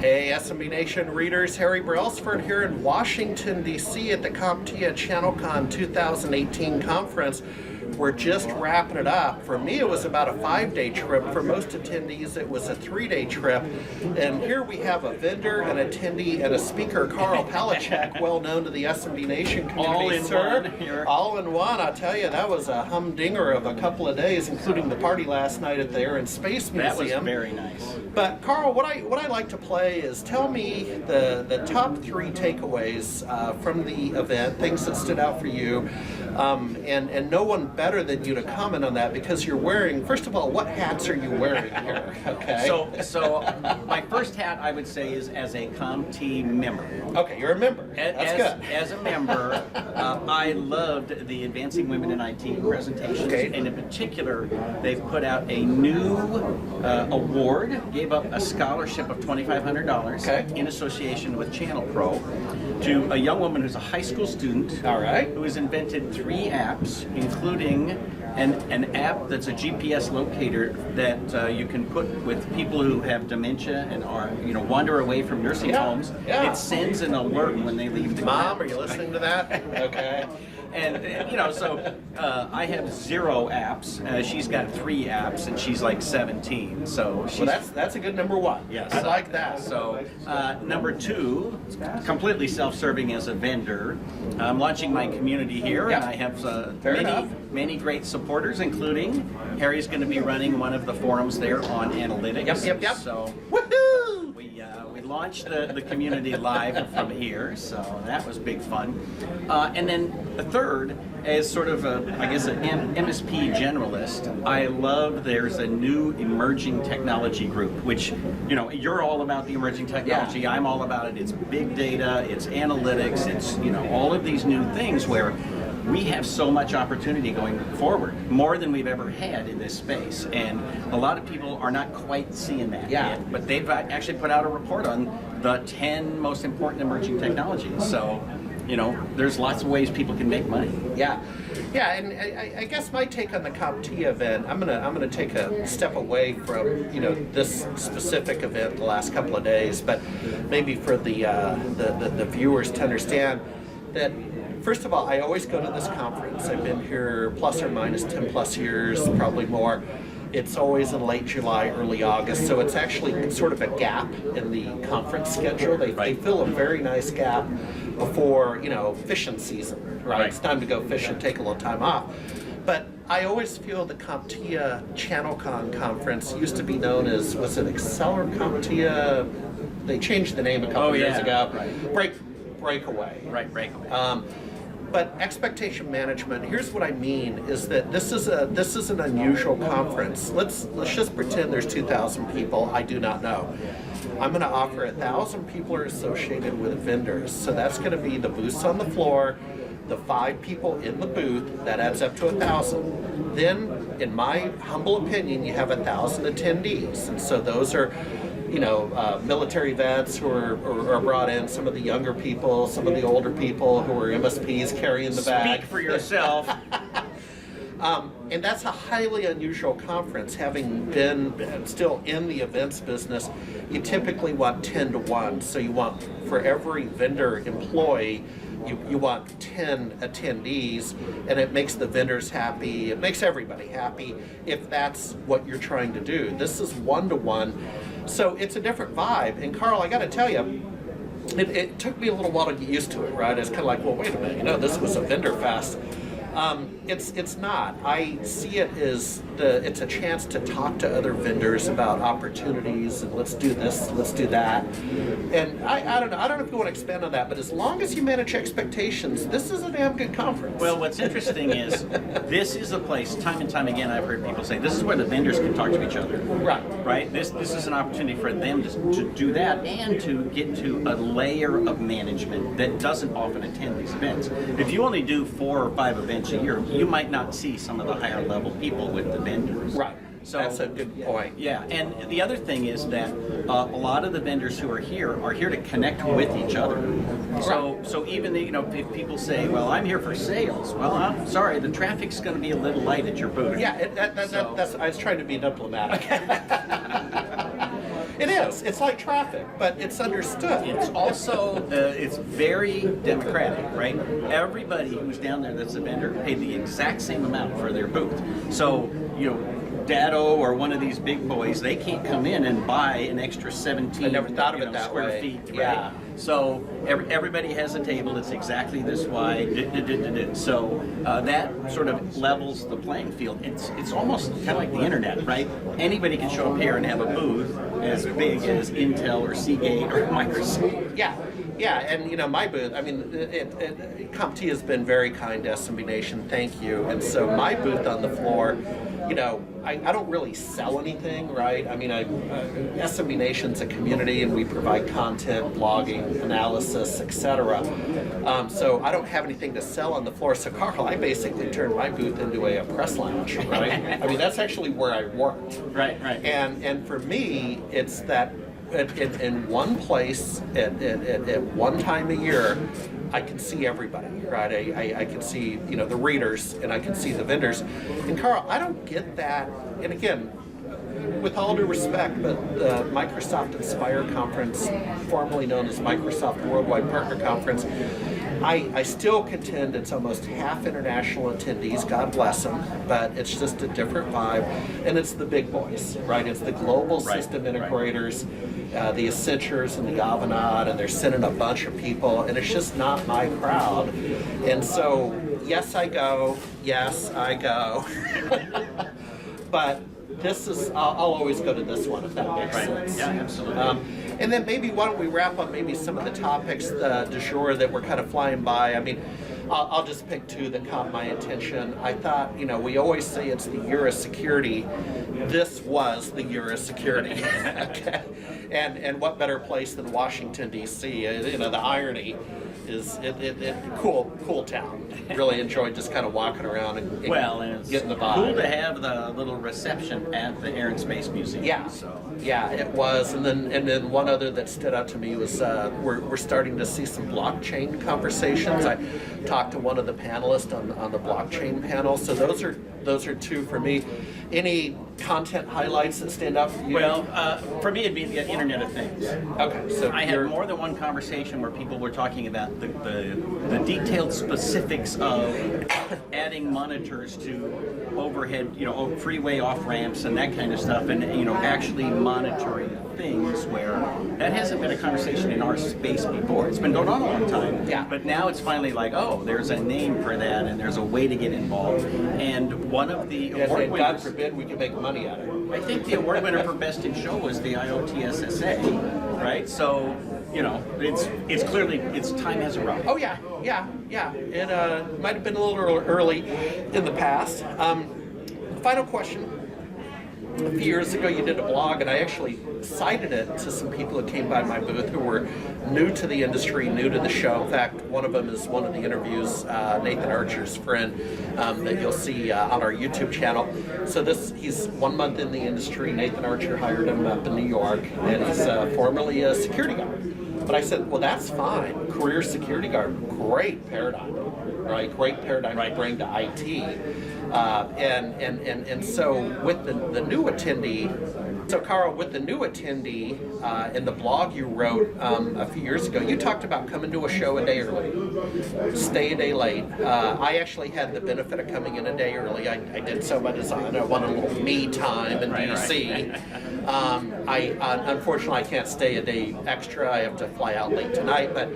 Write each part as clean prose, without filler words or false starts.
Hey, SMB Nation readers, Harry Brailsford here in Washington, D.C. at the CompTIA ChannelCon 2018 conference. We're just wrapping it up. For me, it was about a 5-day trip. For most attendees, it was a 3-day trip. And here we have a vendor, an attendee, and a speaker, Karl Palachuk, well known to the SMB Nation community. All in sir. one here. All in one. I'll tell you, that was a humdinger of a couple of days, including the party last night at the Air and Space Museum. That was very nice. But Karl, what I like to play is tell me the top 3 takeaways from the event, things that stood out for you, and no one better than you to comment on that because you're wearing. First of all, what hats are you wearing here? Okay. So my first hat I would say is as a CompTIA member. Okay, you're a member. That's good. As a member, I loved the Advancing Women in IT presentations, Okay. and in particular, they've put out a new award, gave up a scholarship of $2,500 Okay. in association with Channel Pro to a young woman who's a high school student. All right. Who has invented 3 apps, including an app that's a GPS locator that you can put with people who have dementia and are wander away from nursing homes. Yeah. It sends an alert when they leave the Mom, grounds. are you listening to that? Okay. And so I have 0 apps. She's got 3 apps, and she's like 17. So she's, Well, that's a good number 1. Yes. I like that. So number 2, completely self-serving as a vendor. I'm launching my community here, Yep. and I have Fair enough. many great supporters, including Harry's going to be running one of the forums there on analytics. Yep. So Woohoo! we launched the community live from here, so that was big fun. And then the third, as sort of I guess an MSP generalist, I love there's a new emerging technology group, which you're all about the emerging technology. Yeah. I'm all about it. It's big data, it's analytics, it's all of these new things where we have so much opportunity going forward, more than we've ever had in this space, and a lot of people are not quite seeing that yet. But they've actually put out a report on the 10 most important emerging technologies. So, there's lots of ways people can make money. Yeah, and I guess my take on the CompTIA event, I'm gonna take a step away from this specific event the last couple of days, but maybe for the viewers to understand that. First of all, I always go to this conference. I've been here plus or minus 10 plus years, probably more. It's always in late July, early August, so it's actually sort of a gap in the conference schedule. They fill a very nice gap before, fishing season, right? It's time to go fish and take a little time off. But I always feel the CompTIA ChannelCon conference used to be known as, was it Acceler CompTIA? They changed the name a couple years ago. Right. Breakaway. Right, breakaway. But expectation management, here's what I mean, is that this is an unusual conference. Let's just pretend there's 2,000 people. I do not know. I'm going to offer 1,000 people are associated with vendors. So that's going to be the booths on the floor, the 5 people in the booth, that adds up to 1,000. Then, in my humble opinion, you have 1,000 attendees. And so those are military vets who are brought in, some of the younger people, some of the older people who are MSPs carrying the bag. Speak for yourself. And that's a highly unusual conference. Having been still in the events business, you typically want 10 to 1. So you want, for every vendor employee, you want 10 attendees, and it makes the vendors happy. It makes everybody happy if that's what you're trying to do. This is 1-to-1. So it's a different vibe. And Karl, I got to tell you, it took me a little while to get used to it, right? It's kind of like, well, wait a minute, this was a vendor fest. It's not. I see it as it's a chance to talk to other vendors about opportunities and let's do this, let's do that. And I don't know if you want to expand on that, but as long as you manage expectations, this is a damn good conference. Well, what's interesting is this is a place, time and time again, I've heard people say, this is where the vendors can talk to each other. Right? This is an opportunity for them to do that and to get to a layer of management that doesn't often attend these events. If you only do 4 or 5 events a year, you might not see some of the higher level people with the vendors. Right. So that's a good point. Yeah, and the other thing is that a lot of the vendors who are here to connect with each other. So even if people say, well, I'm here for sales. Well, I'm sorry, the traffic's going to be a little light at your booth. Yeah, that's I was trying to be diplomatic. It is. It's like traffic, but it's understood. It's also, it's very democratic, right? Everybody who's down there that's a vendor paid the exact same amount for their booth. So, you know, Dado or one of these big boys, they can't come in and buy an extra 17 I never thought of it that square way. feet, right? Yeah. So everybody has a table that's exactly this wide. So that sort of levels the playing field. It's almost kind of like the internet, right? Anybody can show up here and have a booth as big as Intel or Seagate or Microsoft. Yeah, yeah, and you know, my booth, I mean, CompTIA has been very kind to SMB Nation, thank you. And so my booth on the floor, you know, I don't really sell anything, right? I mean, SMB Nation's a community and we provide content, blogging, analysis, etc. So I don't have anything to sell on the floor. So Karl, I basically turned my booth into a press lounge, right? I mean, that's actually where I worked. Right. And for me, it's that in one place at one time a year, I can see everybody, right? I can see, you know, the readers and I can see the vendors. And Karl, I don't get that. And again, with all due respect, but the Microsoft Inspire Conference, formerly known as Microsoft Worldwide Partner Conference, I still contend it's almost half international attendees, God bless them, but it's just a different vibe, and it's the big boys, right? It's the global system integrators, the Accentures and the Avanade, and they're sending a bunch of people, and it's just not my crowd. And so, yes, I go, but this is, I'll always go to this one if that makes sense. Yeah, absolutely. And then maybe why don't we wrap up maybe some of the topics du jour that we're kind of flying by. I mean, I'll just pick two that caught my attention. I thought, you know, we always say it's the year of security. This was the year of security. Okay. And what better place than Washington, D.C.? You know, the irony is cool town. Really enjoyed just kind of walking around and it's getting the vibe. cool to have the little reception at the Air and Space Museum. Yeah, yeah, it was. And then one other that stood out to me was we're starting to see some blockchain conversations. I talked to one of the panelists on the blockchain panel. So those are two for me. Any content highlights that stand out for you? Well, for me, it'd be the Internet of Things. Okay, so I had more than one conversation where people were talking about the detailed specifics of adding monitors to overhead, you know, freeway off ramps and that kind of stuff, and you know, actually monitoring things where that hasn't been a conversation in our space before. It's been going on a long time. Yeah. But now it's finally like, oh, there's a name for that, and there's a way to get involved. And one of the award and God winners, forbid we can make money out of it. I think the award winner for Best in Show was the IoT right? So, you know, it's clearly, its time has arrived. Oh yeah. It might have been a little early in the past. Final question. A few years ago you did a blog and I actually cited it to some people who came by my booth who were new to the industry, new to the show. In fact, one of them is one of the interviews, Nathan Archer's friend, that you'll see on our YouTube channel. So he's 1 month in the industry. Nathan Archer hired him up in New York, and he's formerly a security guard. But I said, well, that's fine. Career security guard, great paradigm, right? Great paradigm to bring to IT. And so with the new attendee, so Karl, with the new attendee in the blog you wrote a few years ago, you talked about coming to a show a day early, stay a day late. I actually had the benefit of coming in a day early. I did so by design. I wanted a little me time in DC. Unfortunately, I can't stay a day extra. I have to fly out late tonight. But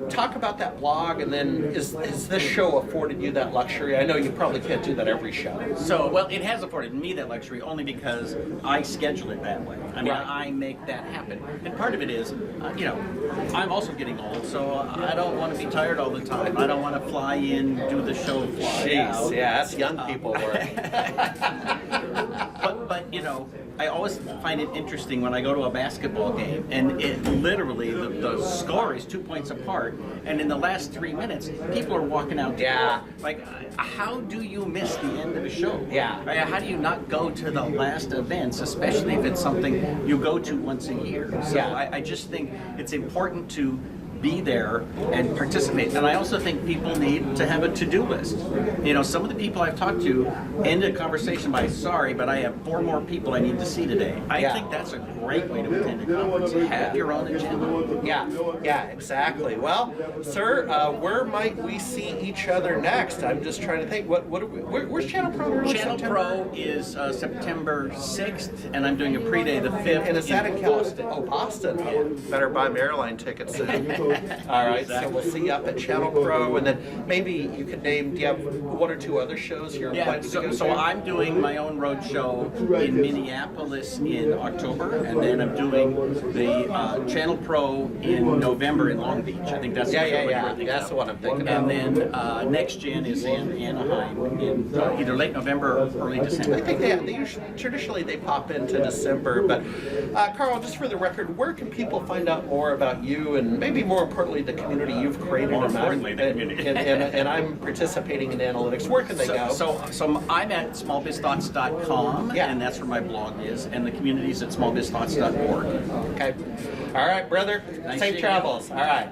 talk about that blog, and then has this show afforded you that luxury? I know you probably can't do that every show. So, well, it has afforded me that luxury only because I schedule it that way. I mean, Right. I make that happen. And part of it is, you know, I'm also getting old, so I don't want to be tired all the time. I don't want to fly in, do the show, fly out. Yeah, that's young people work. But you know, I always find it interesting when I go to a basketball game and it literally, the score is 2 points apart, and in the last 3 minutes, people are walking out the door. Like, how do you miss the end of a show? Yeah. Right? How do you not go to the last events, especially if it's something you go to once a year? So Yeah. I just think it's important to be there and participate. And I also think people need to have a to-do list. You know, some of the people I've talked to end a conversation by, sorry, but I have 4 more people I need to see today. I think that's a great way to attend a conference. Have your own agenda. Yeah, exactly. Well, sir, where might we see each other next? I'm just trying to think. Where's Channel Pro? Channel Pro is September 6th, and I'm doing a pre-day the 5th. And is that in Boston? Oh, Boston. Oh, better buy my airline tickets soon. All right, so we'll see you up at Channel Pro, and then maybe you could name, do you have 1 or 2 other shows you're planning to go to? So I'm doing my own road show in Minneapolis in October, and then I'm doing the Channel Pro in November in Long Beach. I think that's That's the one I'm thinking of. And then Next Gen is in Anaheim in either late November or early December. I think they usually, traditionally they pop into December, but Karl, just for the record, where can people find out more about you and maybe more importantly the community you've created? More importantly, the community. and I'm participating in analytics. Where can they go? So I'm at smallbizthoughts.com, and that's where my blog is, and the community is at smallbizthoughts.org. Okay. All right, brother. Nice Safe travels. All right.